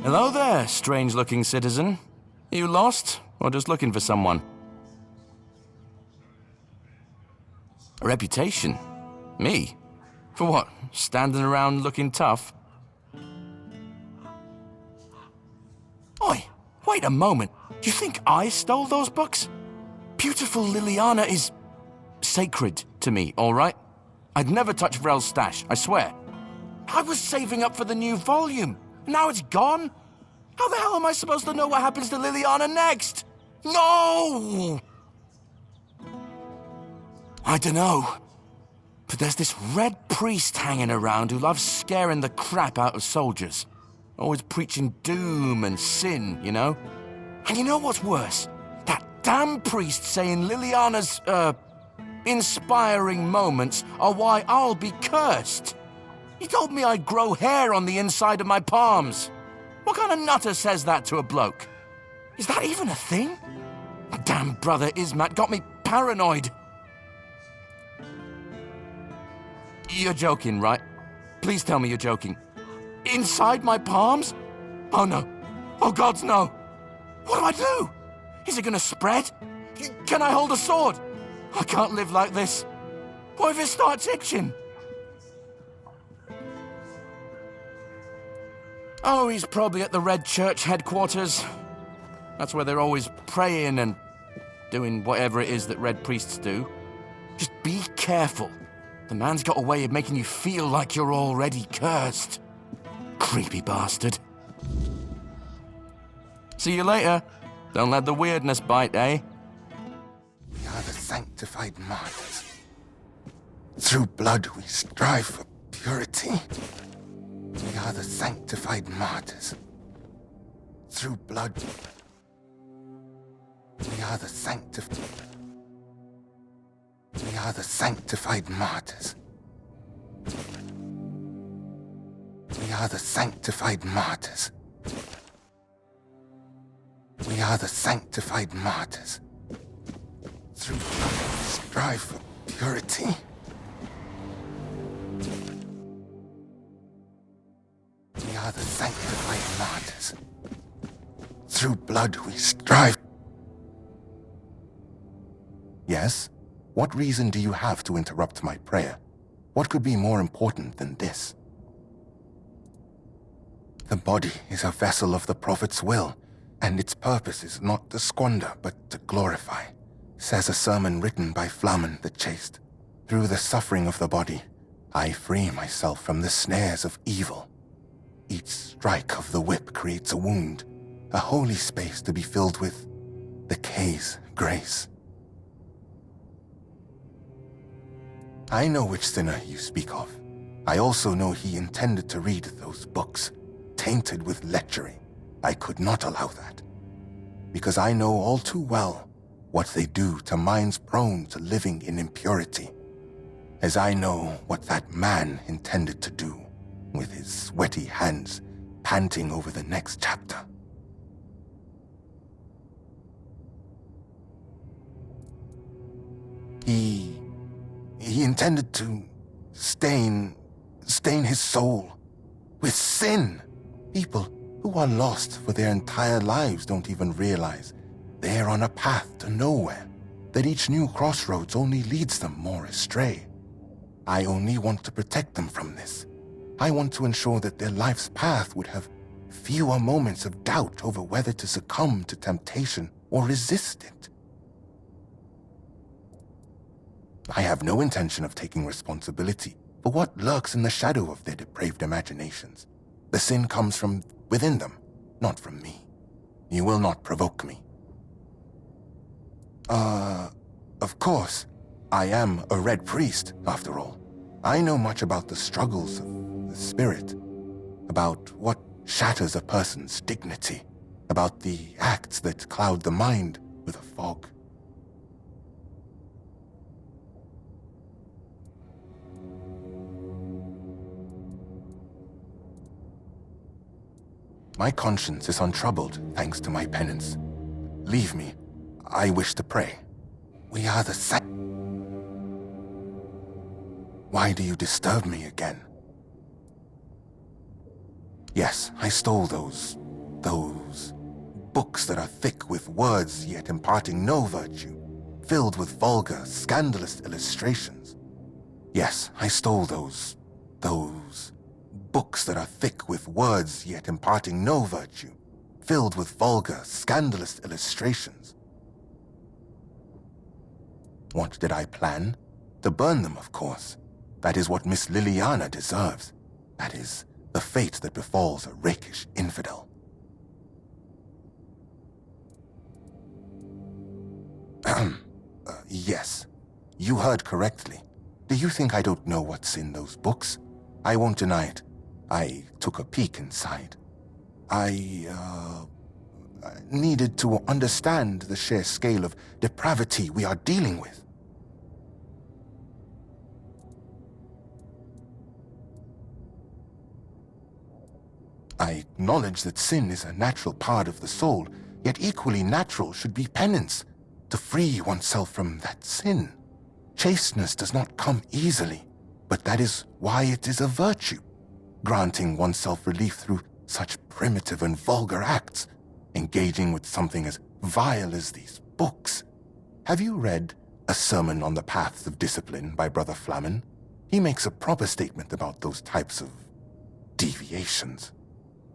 Hello there, strange-looking citizen. You lost, or just looking for someone? A reputation? Me? For what? Standing around looking tough? Oi, wait a moment. You think I stole those books? Beautiful Liliana is sacred to me, all right? I'd never touch Vrell's stash, I swear. I was saving up for the new volume. Now it's gone? How the hell am I supposed to know what happens to Liliana next? No! I dunno. But there's this red priest hanging around who loves scaring the crap out of soldiers. Always preaching doom and sin, you know? And you know what's worse? That damn priest saying Liliana's, inspiring moments are why I'll be cursed. He told me I'd grow hair on the inside of my palms. What kind of nutter says that to a bloke? Is that even a thing? Damn brother Ismat got me paranoid. You're joking, right? Please tell me you're joking. Inside my palms? Oh no. Oh gods, no. What do I do? Is it gonna spread? Can I hold a sword? I can't live like this. What if it starts itching? Oh, he's probably at the Red Church headquarters. That's where they're always praying and doing whatever it is that Red Priests do. Just be careful. The man's got a way of making you feel like you're already cursed. Creepy bastard. See you later. Don't let the weirdness bite, eh? We are the sanctified martyrs. Through blood we strive for purity. We are the sanctified martyrs. Through blood we are the sanctified. We are the sanctified martyrs. We are the sanctified martyrs. We are the sanctified martyrs. Through blood we strive for purity. We are the sanctified martyrs. Through blood we strive. Yes? What reason do you have to interrupt my prayer? What could be more important than this? The body is a vessel of the Prophet's will, and its purpose is not to squander, but to glorify, says a sermon written by Flamen the Chaste. Through the suffering of the body, I free myself from the snares of evil. Each strike of the whip creates a wound, a holy space to be filled with the K's grace. I know which sinner you speak of. I also know he intended to read those books, tainted with lechery. I could not allow that, because I know all too well what they do to minds prone to living in impurity, as I know what that man intended to do with his sweaty hands panting over the next chapter. He intended to stain his soul with sin. People who are lost for their entire lives don't even realize they're on a path to nowhere, that each new crossroads only leads them more astray. I only want to protect them from this. I want to ensure that their life's path would have fewer moments of doubt over whether to succumb to temptation or resist it. I have no intention of taking responsibility for what lurks in the shadow of their depraved imaginations. The sin comes from within them, not from me. You will not provoke me. Of course, I am a Red Priest, after all. I know much about the struggles of the spirit, about what shatters a person's dignity, about the acts that cloud the mind with a fog. My conscience is untroubled thanks to my penance. Leave me. I wish to pray. We are the same. Why do you disturb me again? Yes, I stole those Those books that are thick with words yet imparting no virtue, filled with vulgar, scandalous illustrations. Yes, I stole those books that are thick with words yet imparting no virtue, filled with vulgar, scandalous illustrations. What did I plan? To burn them, of course. That is what Miss Liliana deserves. That is the fate that befalls a rakish infidel. Yes, you heard correctly. Do you think I don't know what's in those books? I won't deny it. I took a peek inside. I needed to understand the sheer scale of depravity we are dealing with. I acknowledge that sin is a natural part of the soul, yet equally natural should be penance, to free oneself from that sin. Chasteness does not come easily, but that is why it is a virtue, granting oneself relief through such primitive and vulgar acts, engaging with something as vile as these books. Have you read A Sermon on the Paths of Discipline by Brother Flamen? He makes a proper statement about those types of deviations.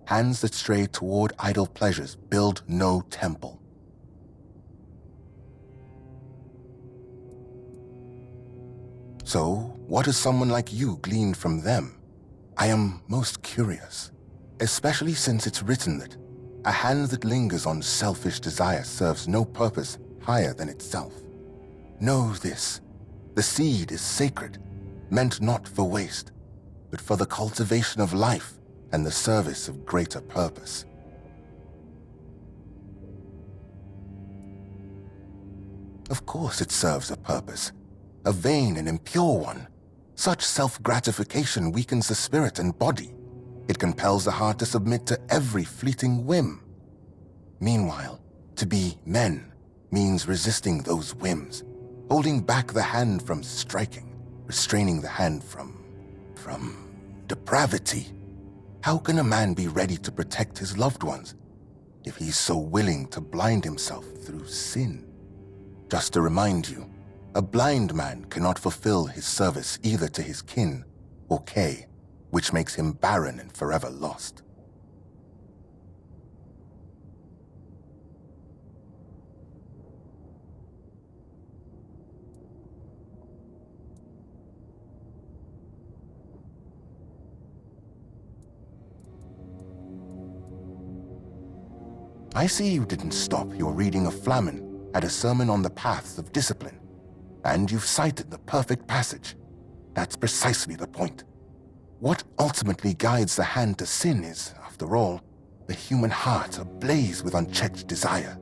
Hands that stray toward idle pleasures build no temple. So, what has someone like you gleaned from them? I am most curious, especially since it's written that a hand that lingers on selfish desire serves no purpose higher than itself. Know this, the seed is sacred, meant not for waste, but for the cultivation of life and the service of greater purpose. Of course it serves a purpose, a vain and impure one. Such self-gratification weakens the spirit and body. It compels the heart to submit to every fleeting whim. Meanwhile, to be men means resisting those whims, holding back the hand from striking, restraining the hand from depravity. How can a man be ready to protect his loved ones if he's so willing to blind himself through sin? Just to remind you, a blind man cannot fulfill his service either to his kin or kay, which makes him barren and forever lost. I see you didn't stop your reading of Flamen at A Sermon on the Paths of Discipline, and you've cited the perfect passage. That's precisely the point. What ultimately guides the hand to sin is, after all, the human heart ablaze with unchecked desire.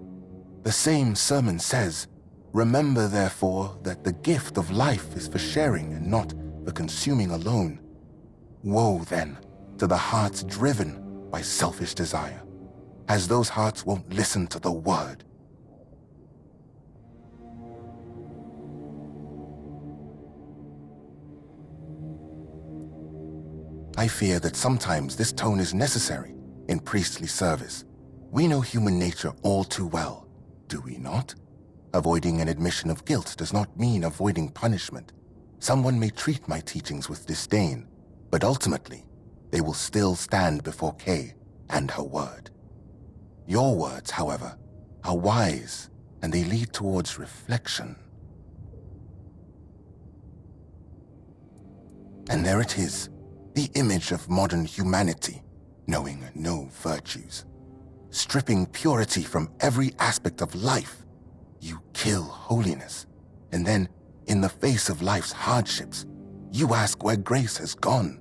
The same sermon says, "Remember, therefore, that the gift of life is for sharing and not for consuming alone." Woe, then, to the hearts driven by selfish desire, as those hearts won't listen to the word. I fear that sometimes this tone is necessary in priestly service. We know human nature all too well, do we not? Avoiding an admission of guilt does not mean avoiding punishment. Someone may treat my teachings with disdain, but ultimately, they will still stand before Kay and her word. Your words, however, are wise, and they lead towards reflection. And there it is, the image of modern humanity, knowing no virtues. Stripping purity from every aspect of life, you kill holiness. And then, in the face of life's hardships, you ask where grace has gone.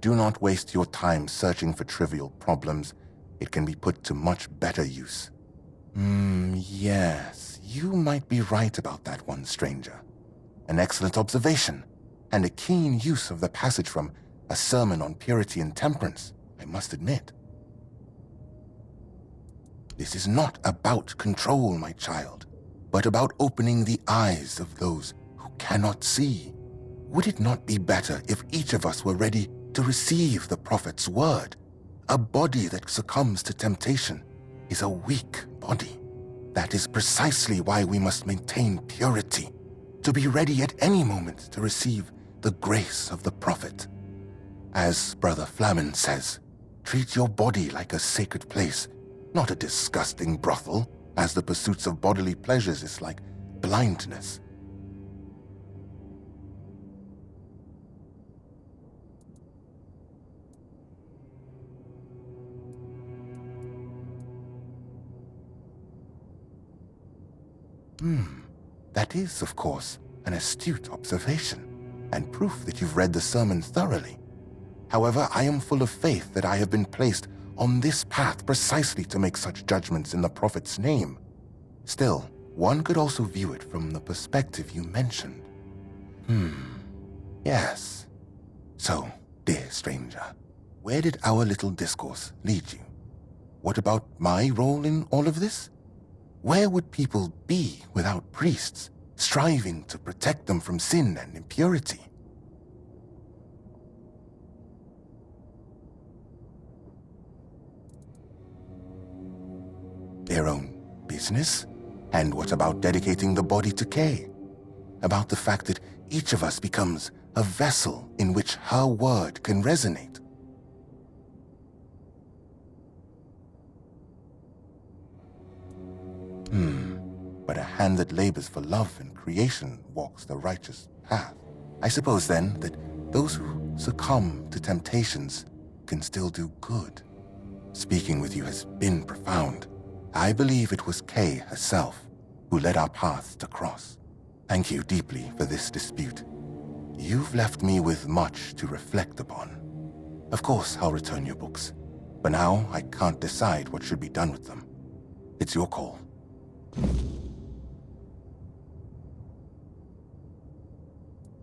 Do not waste your time searching for trivial problems. It can be put to much better use. Yes, you might be right about that one, stranger. An excellent observation, and a keen use of the passage from a sermon on purity and temperance, I must admit. This is not about control, my child, but about opening the eyes of those who cannot see. Would it not be better if each of us were ready to receive the prophet's word? A body that succumbs to temptation is a weak body. That is precisely why we must maintain purity, to be ready at any moment to receive the grace of the prophet. As Brother Flamen says, treat your body like a sacred place, not a disgusting brothel, as the pursuits of bodily pleasures is like blindness. That is, of course, an astute observation, and proof that you've read the sermon thoroughly. However, I am full of faith that I have been placed on this path precisely to make such judgments in the prophet's name. Still, one could also view it from the perspective you mentioned. Yes. So, dear stranger, where did our little discourse lead you? What about my role in all of this? Where would people be without priests, striving to protect them from sin and impurity? Their own business? And what about dedicating the body to Kay? About the fact that each of us becomes a vessel in which her word can resonate? But a hand that labors for love and creation walks the righteous path. I suppose then that those who succumb to temptations can still do good. Speaking with you has been profound. I believe it was Kay herself who led our paths to cross. Thank you deeply for this dispute. You've left me with much to reflect upon. Of course, I'll return your books, but now I can't decide what should be done with them. It's your call.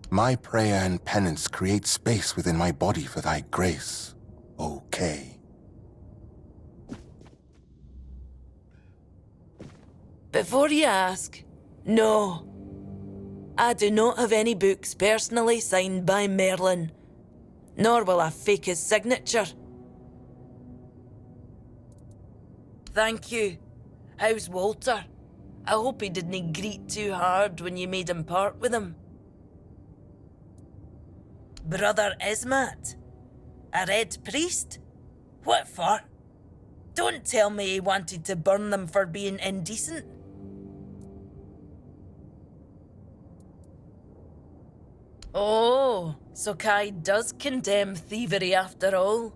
My prayer and penance create space within my body for thy grace, O Kay. Before you ask, no. I do not have any books personally signed by Merlin, nor will I fake his signature. Thank you. How's Walter? I hope he didn't greet too hard when you made him part with him. Brother Ismat? A red priest? What for? Don't tell me he wanted to burn them for being indecent. Oh, so Kai does condemn thievery after all.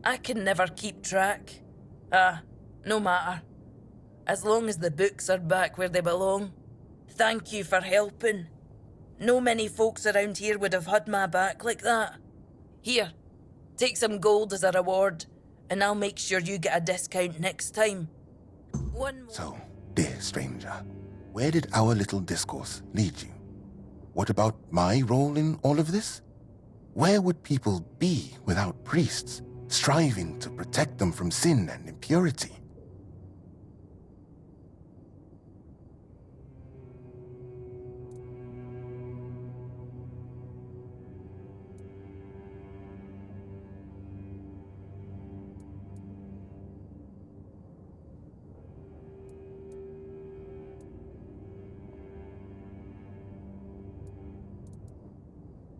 I can never keep track. No matter. As long as the books are back where they belong. Thank you for helping. No many folks around here would have had my back like that. Here, take some gold as a reward, and I'll make sure you get a discount next time. One more. So, dear stranger, where did our little discourse lead you? What about my role in all of this? Where would people be without priests, striving to protect them from sin and impurity?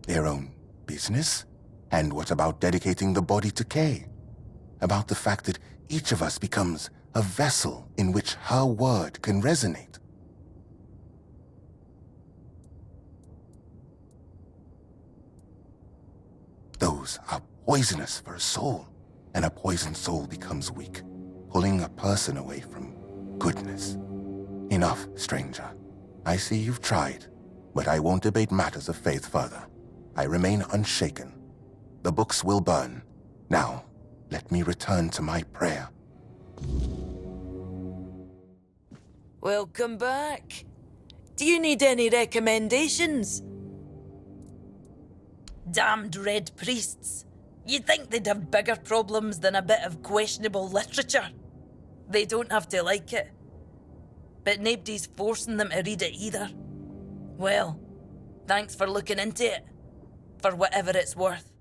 Their own business? And what about dedicating the body to Kay? About the fact that each of us becomes a vessel in which her word can resonate? Those are poisonous for a soul, and a poisoned soul becomes weak, pulling a person away from goodness. Enough, stranger. I see you've tried, but I won't debate matters of faith further. I remain unshaken. The books will burn. Now, let me return to my prayer. Welcome back. Do you need any recommendations? Damned red priests. You'd think they'd have bigger problems than a bit of questionable literature. They don't have to like it. But nobody's forcing them to read it either. Well, thanks for looking into it. For whatever it's worth.